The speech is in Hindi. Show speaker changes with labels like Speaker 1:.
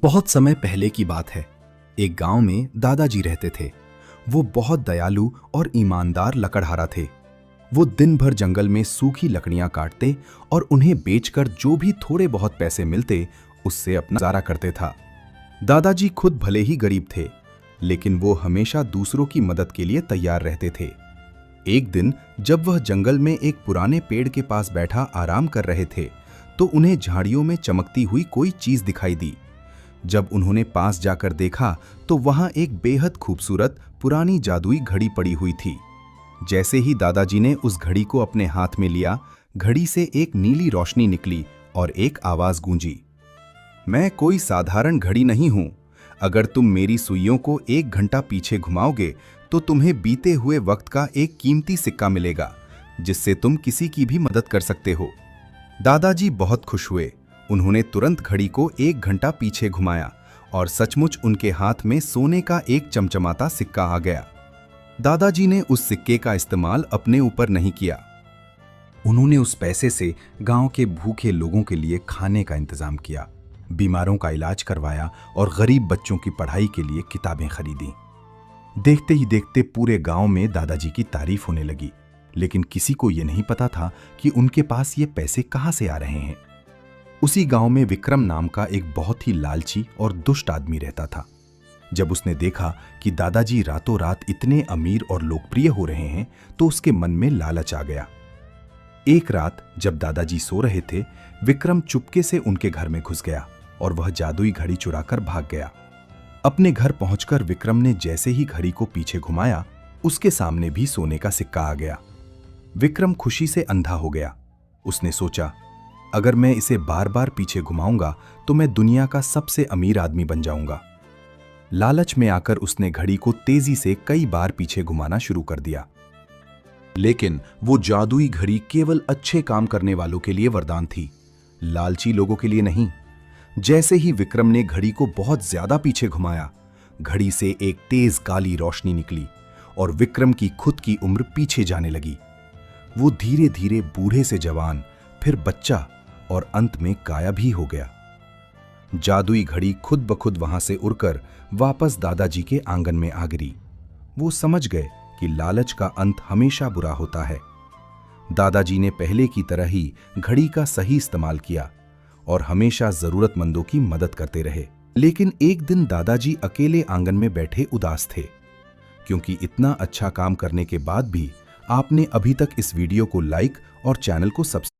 Speaker 1: बहुत समय पहले की बात है। एक गांव में दादाजी रहते थे। वो बहुत दयालु और ईमानदार लकड़हारा थे। वो दिन भर जंगल में सूखी लकड़ियां काटते और उन्हें बेचकर जो भी थोड़े बहुत पैसे मिलते उससे अपना गुजारा करते था। दादाजी खुद भले ही गरीब थे, लेकिन वो हमेशा दूसरों की मदद के लिए तैयार रहते थे। एक दिन जब वह जंगल में एक पुराने पेड़ के पास बैठा आराम कर रहे थे, तो उन्हें झाड़ियों में चमकती हुई कोई चीज दिखाई दी। जब उन्होंने पास जाकर देखा तो वहां एक बेहद खूबसूरत पुरानी जादुई घड़ी पड़ी हुई थी। जैसे ही दादाजी ने उस घड़ी को अपने हाथ में लिया, घड़ी से एक नीली रोशनी निकली और एक आवाज गूंजी, मैं कोई साधारण घड़ी नहीं हूं। अगर तुम मेरी सुइयों को 1 घंटा पीछे घुमाओगे तो तुम्हें बीते हुए वक्त का एक कीमती सिक्का मिलेगा, जिससे तुम किसी की भी मदद कर सकते हो। दादाजी बहुत खुश हुए। उन्होंने तुरंत घड़ी को 1 घंटा पीछे घुमाया और सचमुच उनके हाथ में सोने का एक चमचमाता सिक्का आ गया। दादाजी ने उस सिक्के का इस्तेमाल अपने ऊपर नहीं किया। उन्होंने उस पैसे से गांव के भूखे लोगों के लिए खाने का इंतजाम किया, बीमारों का इलाज करवाया और गरीब बच्चों की पढ़ाई के लिए किताबें खरीदी। देखते ही देखते पूरे गांव में दादाजी की तारीफ होने लगी, लेकिन किसी को यह नहीं पता था कि उनके पास ये पैसे कहां से आ रहे हैं। उसी गांव में विक्रम नाम का एक बहुत ही लालची और दुष्ट आदमी रहता था। जब उसने देखा कि दादाजी रातों रात इतने अमीर और लोकप्रिय हो रहे हैं, तो उसके मन में लालच आ गया। एक रात जब दादाजी सो रहे थे, विक्रम चुपके से उनके घर में घुस गया और वह जादुई घड़ी चुराकर भाग गया। अपने घर पहुंचकर विक्रम ने जैसे ही घड़ी को पीछे घुमाया, उसके सामने भी सोने का सिक्का आ गया। विक्रम खुशी से अंधा हो गया। उसने सोचा, अगर मैं इसे बार बार पीछे घुमाऊंगा तो मैं दुनिया का सबसे अमीर आदमी बन जाऊंगा। लालच में आकर उसने घड़ी को तेजी से कई बार पीछे घुमाना शुरू कर दिया। लेकिन वो जादुई घड़ी केवल अच्छे काम करने वालों के लिए वरदान थी, लालची लोगों के लिए नहीं। जैसे ही विक्रम ने घड़ी को बहुत ज्यादा पीछे घुमाया, घड़ी से एक तेज काली रोशनी निकली और विक्रम की खुद की उम्र पीछे जाने लगी। वो धीरे धीरे बूढ़े से जवान, फिर बच्चा और अंत में गायब ही हो गया। जादुई घड़ी खुद ब खुद वहां से उड़कर वापस दादाजी के आंगन में आ गिरी। वो समझ गए कि लालच का अंत हमेशा बुरा होता है। दादाजी ने पहले की तरह ही घड़ी का सही इस्तेमाल किया और हमेशा जरूरतमंदों की मदद करते रहे। लेकिन एक दिन दादाजी अकेले आंगन में बैठे उदास थे, क्योंकि इतना अच्छा काम करने के बाद भी आपने अभी तक इस वीडियो को लाइक और चैनल को सब्सक्राइब